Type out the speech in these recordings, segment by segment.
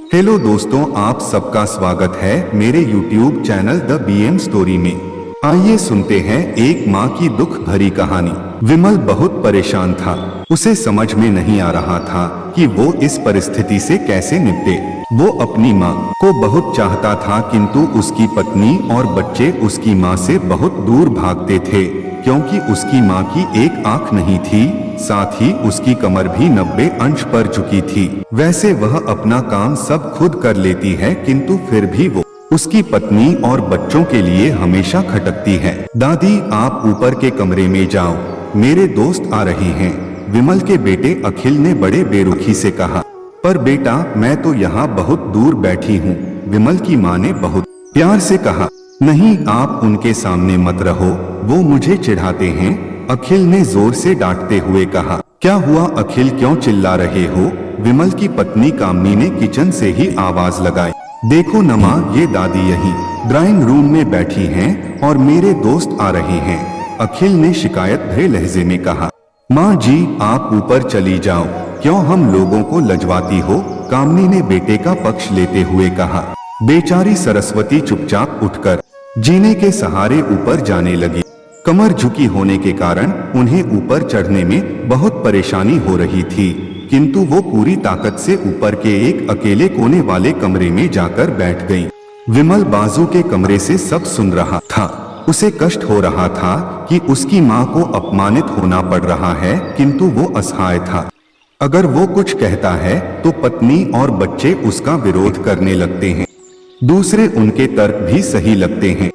Hello दोस्तों, आप सबका स्वागत है मेरे YouTube channel the BM story में। आइए सुनते हैं एक माँ की दुख भरी कहानी। विमल बहुत परेशान था। उसे समझ में नहीं आ रहा था कि वो इस परिस्थिति से कैसे निपटे। वो अपनी माँ को बहुत चाहता था, किंतु उसकी पत्नी और बच्चे उसकी माँ से बहुत दूर भागते थे, क्योंकि उसकी माँ की एक आंख नहीं थी, साथ ही उसकी कमर भी 90 अंश पर झुकी थी। वैसे वह अपना काम सब खुद कर लेती है, किंतु फिर भी वो उसकी पत्नी और बच्चों के लिए हमेशा खटकती है। दादी, आप ऊपर के कमरे में जाओ, मेरे दोस्त आ रहे हैं, विमल के बेटे अखिल ने बड़े बेरुखी से कहा। पर बेटा, मैं तो यहाँ बहुत दूर बैठी हूँ, विमल की माँ ने बहुत प्यार से कहा। नहीं, आप उनके सामने मत रहो, वो मुझे चिढ़ाते हैं, अखिल ने जोर से डांटते हुए कहा। क्या हुआ अखिल, क्यों चिल्ला रहे हो? विमल की पत्नी कामनी ने किचन से ही आवाज लगाई। देखो न माँ, ये दादी यही ड्राइंग रूम में बैठी हैं और मेरे दोस्त आ रहे हैं, अखिल ने शिकायत भरे लहजे में कहा। माँ जी, आप ऊपर चली जाओ, क्यों हम लोगों को लजवाती हो? कामनी ने बेटे का पक्ष लेते हुए कहा। बेचारी सरस्वती चुपचाप उठकर जीने के सहारे ऊपर जाने लगी। कमर झुकी होने के कारण उन्हें ऊपर चढ़ने में बहुत परेशानी हो रही थी, किंतु वो पूरी ताकत से ऊपर के एक अकेले कोने वाले कमरे में जाकर बैठ गई। विमल बाजू के कमरे से सब सुन रहा था। उसे कष्ट हो रहा था कि उसकी माँ को अपमानित होना पड़ रहा है, किंतु वो असहाय था। अगर वो कुछ कहता है तो पत्नी और बच्चे उसका विरोध करने लगते हैं, दूसरे उनके तर्क भी सही लगते हैं।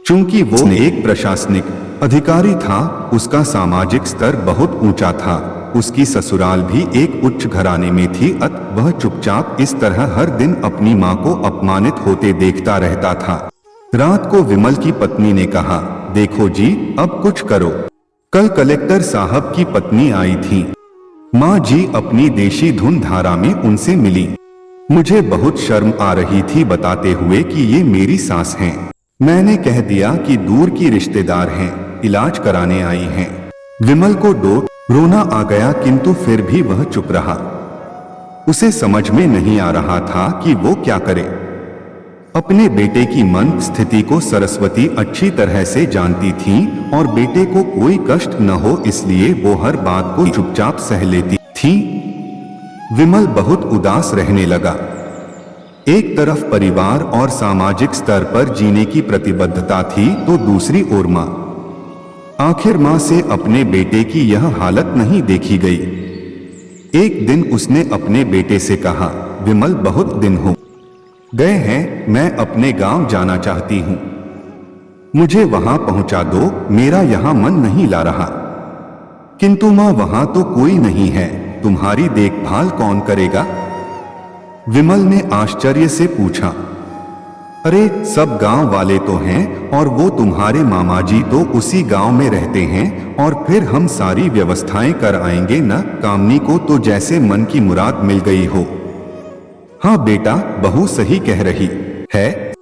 चूंकि वो एक प्रशासनिक अधिकारी था, उसका सामाजिक स्तर बहुत ऊंचा था, उसकी ससुराल भी एक उच्च घराने में थी, अतः वह चुपचाप इस तरह हर दिन अपनी माँ को अपमानित होते देखता रहता था। रात को विमल की पत्नी ने कहा, देखो जी, अब कुछ करो। कल कलेक्टर साहब की पत्नी आई थी, माँ जी अपनी देशी धुन धारा में उनसे मिली। मुझे बहुत शर्म आ रही थी बताते हुए कि ये मेरी सास हैं। मैंने कह दिया कि दूर की रिश्तेदार हैं, इलाज कराने आई हैं। विमल को रोना आ गया, किंतु फिर भी वह चुप रहा। उसे समझ में नहीं आ रहा था कि वो क्या करे। अपने बेटे की मन स्थिति को सरस्वती अच्छी तरह से जानती थी और बेटे को कोई कष्ट न हो इसलिए वो हर बात को चुपचाप सह लेती थी। विमल बहुत उदास रहने लगा। एक तरफ परिवार और सामाजिक स्तर पर जीने की प्रतिबद्धता थी, तो दूसरी ओर माँ। आखिर माँ से अपने बेटे की यह हालत नहीं देखी गई। एक दिन उसने अपने बेटे से कहा, विमल, बहुत दिन हो गए हैं, मैं अपने गांव जाना चाहती हूँ, मुझे वहां पहुंचा दो, मेरा यहाँ मन नहीं ला रहा। किंतु माँ, वहां तो कोई नहीं है, तुम्हारी देखभाल कौन करेगा? विमल ने आश्चर्य से पूछा। अरे, सब गांव वाले तो हैं और वो तुम्हारे मामा जी तो उसी गांव में रहते हैं, और फिर हम सारी व्यवस्थाएं कर आएंगे न। कामनी को तो जैसे मन की मुराद मिल गई हो। हाँ बेटा, बहू सही कह रही है,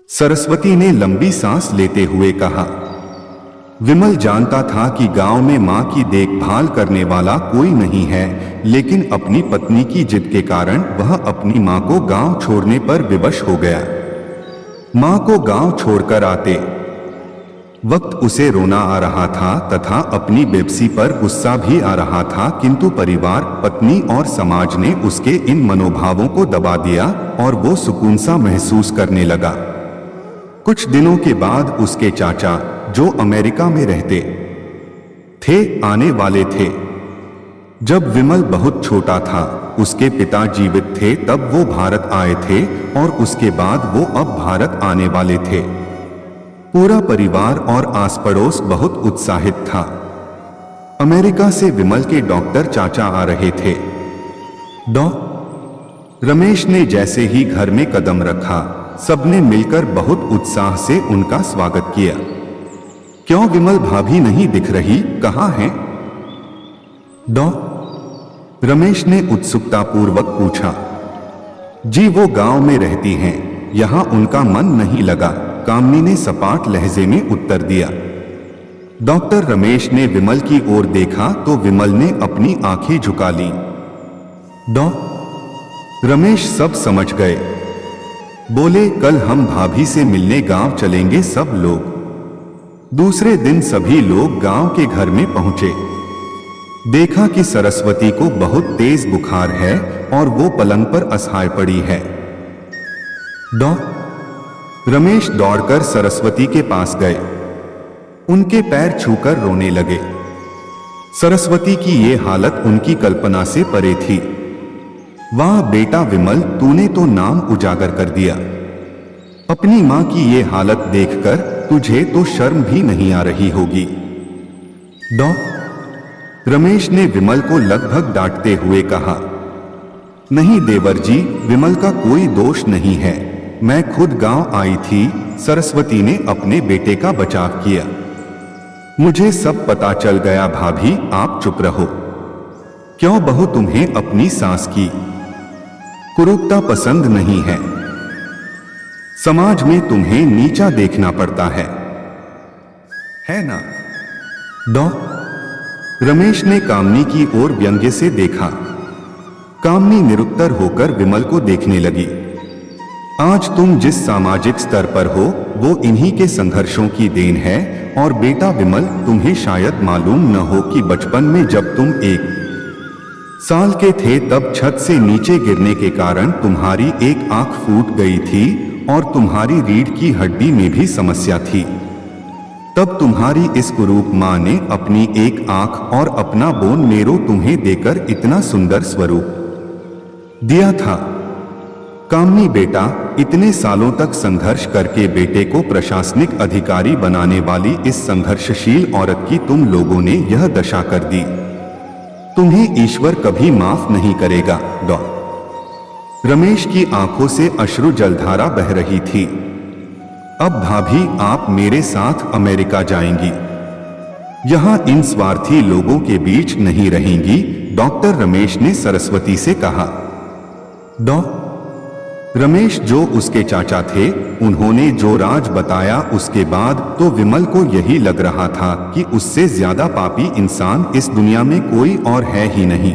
सरस्वती ने लंबी सांस लेते हुए कहा। विमल जानता था कि गांव में मां की देखभाल करने वाला कोई नहीं है, लेकिन अपनी पत्नी की जिद के कारण वह अपनी मां को गांव छोड़ने पर विवश हो गया। मां को गांव छोड़कर आते वक्त उसे रोना आ रहा था तथा अपनी बेबसी पर गुस्सा भी आ रहा था, किंतु परिवार, पत्नी और समाज ने उसके इन मनोभावों को दबा दिया और वो सुकून सा महसूस करने लगा। कुछ दिनों के बाद उसके चाचा, जो अमेरिका में रहते थे, आने वाले थे। जब विमल बहुत छोटा था, उसके पिता जीवित थे तब वो भारत आए थे और उसके बाद वो अब भारत आने वाले थे। पूरा परिवार और आस पड़ोस बहुत उत्साहित था। अमेरिका से विमल के डॉक्टर चाचा आ रहे थे। रमेश ने जैसे ही घर में कदम रखा, सबने मिलकर बहुत उत्साह से उनका स्वागत किया। क्यों विमल भाभी नहीं दिख रही, कहाँ हैं? रमेश ने उत्सुकतापूर्वक पूछा। जी, वो गांव में रहती हैं, यहाँ उनका मन नहीं लगा, कामनी ने सपाट लहजे में उत्तर दिया। डॉक्टर रमेश ने विमल की ओर देखा तो विमल ने अपनी आंखें झुका ली। रमेश सब समझ गए। बोले, कल हम भाभी से मिलने गांव चलेंगे सब लोग। दूसरे दिन सभी लोग गांव के घर में पहुंचे। देखा कि सरस्वती को बहुत तेज बुखार है और वो पलंग पर असहाय पड़ी है। रमेश दौड़कर सरस्वती के पास गए। उनके पैर छूकर रोने लगे। सरस्वती की ये हालत उनकी कल्पना से परे थी। वाह बेटा विमल, तूने तो नाम उजागर कर दिया। अपनी मां की ये हालत देखकर तुझे तो शर्म भी नहीं आ रही होगी। रमेश ने विमल को लगभग डांटते हुए कहा, नहीं देवर जी, विमल का कोई दोष नहीं है, मैं खुद गांव आई थी। सरस्वती ने अपने बेटे का बचाव किया। मुझे सब पता चल गया। भाभी आप चुप रहो। क्यों बहू, तुम्हें अपनी सास की कुरूपता पसंद नहीं है? समाज में तुम्हें नीचा देखना पड़ता है ना? रमेश ने कामनी की ओर व्यंग्य से देखा। कामनी निरुत्तर होकर विमल को देखने लगी। आज तुम जिस सामाजिक स्तर पर हो वो इन्हीं के संघर्षों की देन है। और बेटा विमल, तुम्हें शायद मालूम न हो कि बचपन में जब तुम 1 साल के थे तब छत से नीचे गिरने के कारण तुम्हारी एक आंख फूट गई थी और तुम्हारी रीढ़ की हड्डी में भी समस्या थी। तब तुम्हारी इस कुरूप मां ने अपनी एक आंख और अपना बोन मेरो तुम्हें देकर इतना सुंदर स्वरूप दिया था। कामनी बेटा, इतने सालों तक संघर्ष करके बेटे को प्रशासनिक अधिकारी बनाने वाली इस संघर्षशील औरत की तुम लोगों ने यह दशा कर दी। तुम्हें ईश्वर कभी माफ नहीं करेगा। रमेश की आंखों से अश्रु जलधारा बह रही थी। अब भाभी आप मेरे साथ अमेरिका जाएंगी, यहां इन स्वार्थी लोगों के बीच नहीं रहेंगी, डॉक्टर रमेश ने सरस्वती से कहा। रमेश जो उसके चाचा थे, उन्होंने जो राज बताया उसके बाद तो विमल को यही लग रहा था कि उससे ज्यादा पापी इंसान इस दुनिया में कोई और है ही नहीं।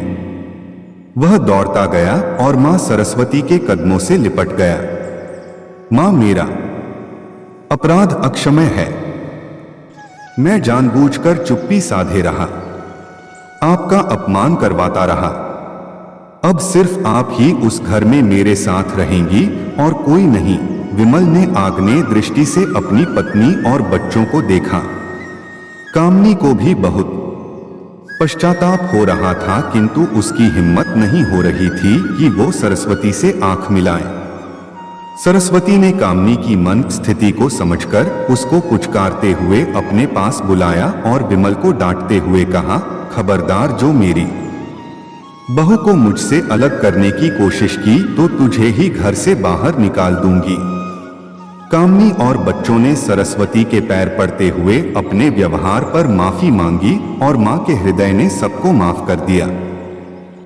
वह दौड़ता गया और मां सरस्वती के कदमों से लिपट गया। मां, मेरा अपराध अक्षम्य है। मैं जानबूझकर चुप्पी साधे रहा, आपका अपमान करवाता रहा। अब सिर्फ आप ही उस घर में मेरे साथ रहेंगी और कोई नहीं। विमल ने आग्नेय दृष्टि से अपनी पत्नी और बच्चों को देखा। कामनी को भी बहुत पश्चाताप हो रहा था, किंतु उसकी हिम्मत नहीं हो रही थी कि वो सरस्वती से आंख मिलाए। सरस्वती ने कामनी की मन स्थिति को समझकर उसको पुचकारते हुए अपने पास बुलाया और विमल को डांटते हुए कहा, खबरदार, जो मेरी बहू को मुझसे अलग करने की कोशिश की तो तुझे ही घर से बाहर निकाल दूंगी। कामनी और बच्चों ने सरस्वती के पैर पड़ते हुए अपने व्यवहार पर माफी मांगी और मां के हृदय ने सबको माफ कर दिया।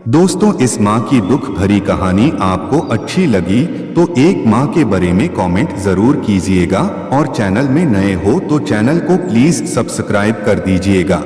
दोस्तों, इस मां की दुख भरी कहानी आपको अच्छी लगी तो एक मां के बारे में कमेंट जरूर कीजिएगा और चैनल में नए हो तो चैनल को प्लीज सब्सक्राइब कर दीजिएगा।